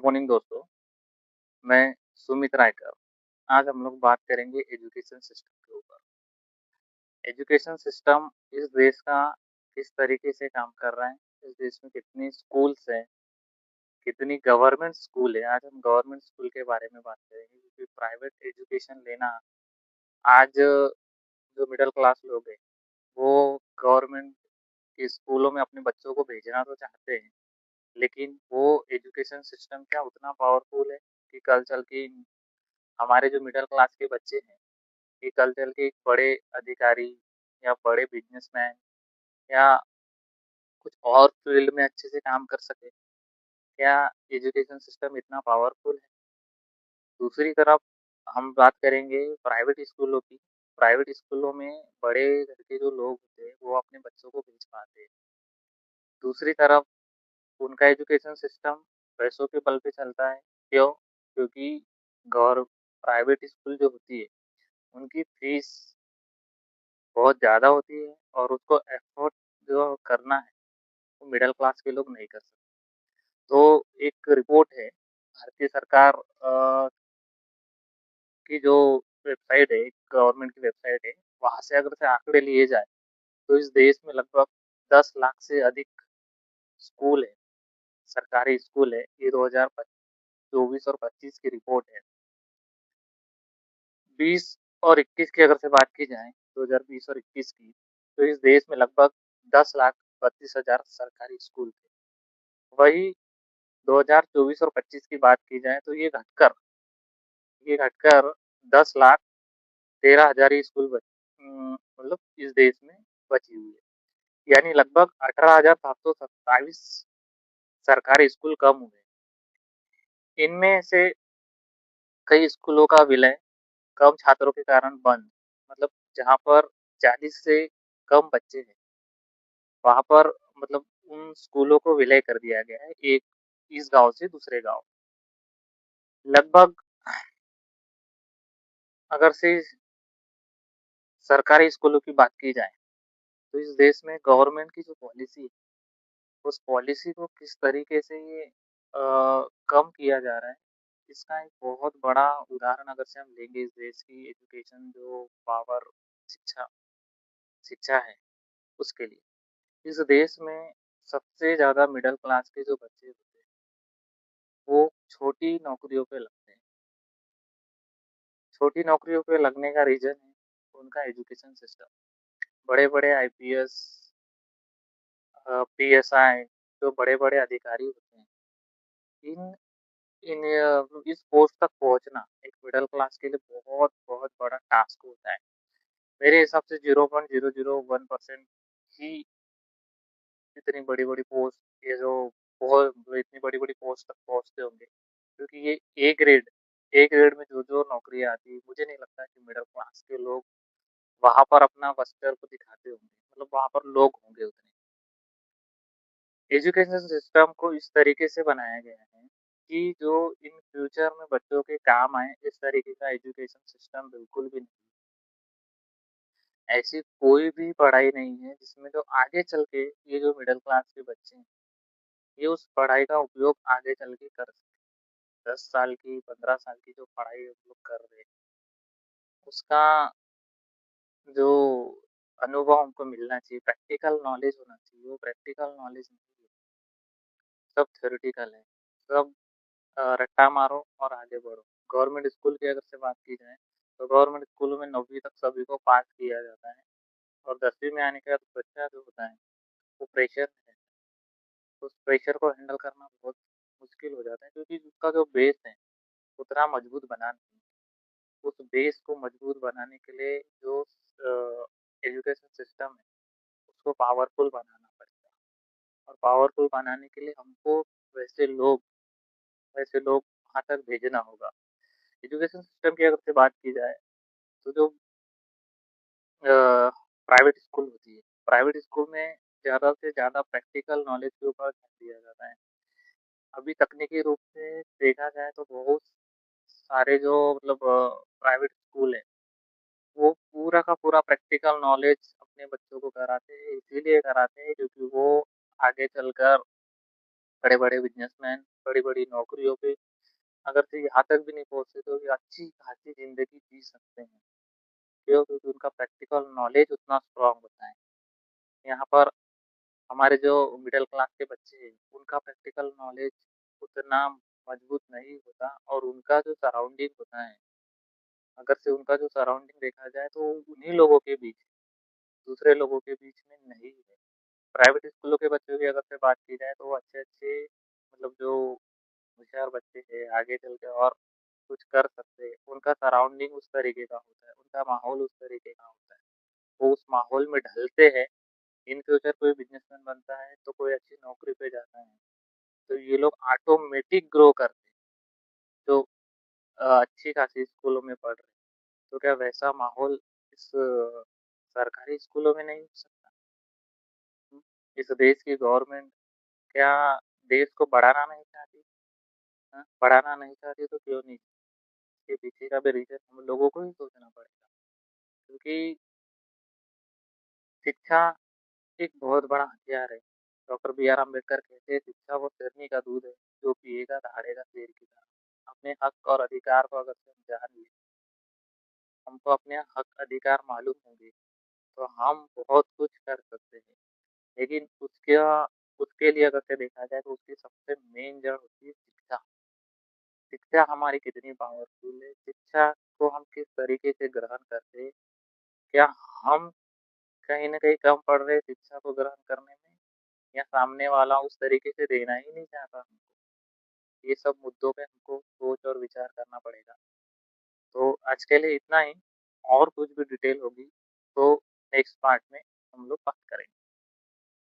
Morning दोस्तों, मैं सुमित रायकर। आज हम लोग बात करेंगे एजुकेशन सिस्टम के ऊपर। एजुकेशन सिस्टम इस देश का किस तरीके से काम कर रहा है, इस देश में कितनी स्कूल्स हैं, कितनी गवर्नमेंट स्कूल है। आज हम गवर्नमेंट स्कूल के बारे में बात करेंगे क्योंकि प्राइवेट एजुकेशन लेना आज जो मिडिल क्लास लोग हैं, वो गवर्नमेंट के स्कूलों में अपने बच्चों को भेजना तो चाहते हैं, लेकिन वो एजुकेशन सिस्टम क्या उतना पावरफुल है कि कल चल के हमारे जो मिडिल क्लास के बच्चे हैं, ये कल चल के एक बड़े अधिकारी या बड़े बिजनेसमैन या कुछ और फील्ड में अच्छे से काम कर सके। क्या एजुकेशन सिस्टम इतना पावरफुल है? दूसरी तरफ हम बात करेंगे प्राइवेट स्कूलों की। प्राइवेट स्कूलों में बड़े घर के जो लोग होते हैं, वो अपने बच्चों को भेज पाते हैं। दूसरी तरफ उनका एजुकेशन सिस्टम पैसों के बल पे चलता है। क्यों? क्योंकि गौर प्राइवेट स्कूल जो होती है, उनकी फीस बहुत ज़्यादा होती है और उसको अफ़ोर्ड जो करना है, वो मिडल क्लास के लोग नहीं कर सकते। तो एक रिपोर्ट है, भारतीय सरकार की जो वेबसाइट है, गवर्नमेंट की वेबसाइट है, वहाँ से अगर से आंकड़े लिए जाए, तो इस देश में लगभग 10 लाख से अधिक स्कूल है, सरकारी स्कूल है। ये 2024 और 25 की रिपोर्ट है। 20 और 21 की अगर से बात की जाए, 2020 और 21 की, तो इस देश में लगभग 10,32,000 सरकारी स्कूल थे। वही 2024 और 25 की बात की जाए तो ये घटकर 10,13,000 ही स्कूल मतलब इस देश में बची हुई है। यानी लगभग 18,727 सरकारी स्कूल कम हुए। इनमें से कई स्कूलों का विलय कम छात्रों के कारण बंद, मतलब जहाँ पर 40 से कम बच्चे हैं, वहाँ पर मतलब उन स्कूलों को विलय कर दिया गया है, एक इस गाँव से दूसरे गाँव। लगभग अगर से सरकारी स्कूलों की बात की जाए, तो इस देश में गवर्नमेंट की जो पॉलिसी है, उस पॉलिसी को किस तरीके से ये कम किया जा रहा है, इसका एक बहुत बड़ा उदाहरण अगर से हम लेंगे इस देश की एजुकेशन जो पावर शिक्षा शिक्षा है, उसके लिए। इस देश में सबसे ज़्यादा मिडल क्लास के जो बच्चे होते हैं, वो छोटी नौकरियों पे लगते हैं। छोटी नौकरियों पे लगने का रीज़न है उनका एजुकेशन सिस्टम। बड़े-बड़े आईपीएस पीएसआई जो बड़े-बड़े अधिकारी होते हैं, इन इस पोस्ट तक पहुँचना एक मिडल क्लास के लिए बहुत-बहुत बड़ा टास्क होता है। मेरे हिसाब से 0.001% ही इतनी बड़ी-बड़ी पोस्ट, ये जो बहुत इतनी बड़ी-बड़ी पोस्ट तक पहुँचते होंगे। क्योंकि ये ए ग्रेड में जो-जो नौकरियाँ आती हैं, मुझे नहीं लगता कि मिडल क्लास के लोग वहाँ पर अपना वर्चस्व को दिखाते होंगे। मतलब वहाँ पर लोग होंगे उतने। एजुकेशन सिस्टम को इस तरीके से बनाया गया है कि जो इन फ्यूचर में बच्चों के काम आए, इस तरीके का एजुकेशन सिस्टम बिल्कुल भी नहीं। ऐसी कोई भी पढ़ाई नहीं है जिसमें जो आगे चल के ये जो मिडिल क्लास के बच्चे हैं, ये उस पढ़ाई का उपयोग आगे चल के कर सकें। 10 साल की, 15 साल की जो पढ़ाई हम लोग कर रहे हैं, उसका जो अनुभव हमको मिलना चाहिए, प्रैक्टिकल नॉलेज होना चाहिए, वो प्रैक्टिकल नॉलेज नहीं है, सब थ्योरेटिकल है। सब रट्टा मारो और आगे बढ़ो। गवर्नमेंट स्कूल की अगर से बात की जाए, तो गवर्नमेंट स्कूलों में 9वीं तक सभी को पास किया जाता है और 10वीं में आने के बाद बच्चा जो होता है, वो प्रेशर में रहता है। उस प्रेशर को हैंडल करना बहुत मुश्किल हो जाता है क्योंकि उसका जो बेस है, उतना मजबूत बना नहीं है। उस बेस को मजबूत बनाने के लिए जो एजुकेशन सिस्टम है, उसको पावरफुल बनाना पड़ता है और पावरफुल बनाने के लिए हमको वैसे लोग वैसे लोग वहाँ तक भेजना होगा। एजुकेशन सिस्टम की अगर से बात की जाए, तो जो प्राइवेट स्कूल होती है, प्राइवेट स्कूल में ज़्यादा से ज़्यादा प्रैक्टिकल नॉलेज के ऊपर ध्यान दिया जाता है। अभी तकनीकी रूप से देखा जाए तो बहुत सारे जो मतलब प्राइवेट स्कूल हैं, वो पूरा का पूरा प्रैक्टिकल नॉलेज अपने बच्चों को कराते हैं, इसीलिए कराते हैं क्योंकि वो आगे चलकर बड़े-बड़े बिज़नेसमैन, बड़ी-बड़ी नौकरियों पे अगर से यहाँ तक भी नहीं पहुँचते तो ये अच्छी-खासी ज़िंदगी जी सकते हैं। क्यों? क्योंकि उनका प्रैक्टिकल नॉलेज उतना स्ट्रॉन्ग होता है। यहाँ पर हमारे जो मिडल क्लास के बच्चे हैं, उनका प्रैक्टिकल नॉलेज उतना मजबूत नहीं होता और उनका जो सराउंडिंग होता है, अगर से उनका जो सराउंडिंग देखा जाए तो उन्हीं लोगों के बीच, दूसरे लोगों के बीच में नहीं है। प्राइवेट स्कूलों के बच्चों की अगर से बात की जाए तो वो अच्छे-अच्छे मतलब जो होशियार बच्चे हैं, आगे चल के और कुछ कर सकते हैं। उनका सराउंडिंग उस तरीके का होता है, उनका माहौल उस तरीके का होता है। वो उस माहौल में ढलते हैं, इन फ्यूचर कोई बिज़नेसमैन बनता है, तो कोई अच्छी नौकरी पे जाता है। तो ये लोग ऑटोमेटिक ग्रो करते हैं, जो अच्छी खासी स्कूलों में पढ़ रहे हैं। तो क्या वैसा माहौल इस सरकारी स्कूलों में नहीं हो सकता? हुँ, इस देश की गवर्नमेंट क्या देश को बढ़ाना नहीं चाहती? हाँ, बढ़ाना नहीं चाहती तो क्यों नहीं? इसके पीछे का भी रीज़न हम लोगों को ही सोचना पड़ेगा। क्योंकि शिक्षा एक बहुत बड़ा हथियार है। डॉक्टर बी आर अम्बेडकर कहते हैं शिक्षा वो शेरनी का दूध है, जो पिएगा दहाड़ेगा शेर की तरह। अपने हक और अधिकार को अगर से हम जान लें, हमको अपने हक अधिकार मालूम होंगे, तो हम बहुत कुछ कर सकते हैं। लेकिन उसके लिए अगर से देखा जाए तो उसकी सबसे मेन जड़ होती है शिक्षा। शिक्षा हमारी कितनी पावरफुल है, शिक्षा को हम किस तरीके से ग्रहण करते हैं, क्या हम कहीं न कहीं कम पड़ रहे हैं शिक्षा को ग्रहण करने में या सामने वाला उस तरीके से देना ही नहीं चाहता हमको? ये सब मुद्दों पे हमको सोच और विचार करना पड़ेगा। तो आज के लिए इतना ही, और कुछ भी डिटेल होगी तो नेक्स्ट पार्ट में हम लोग बात करेंगे।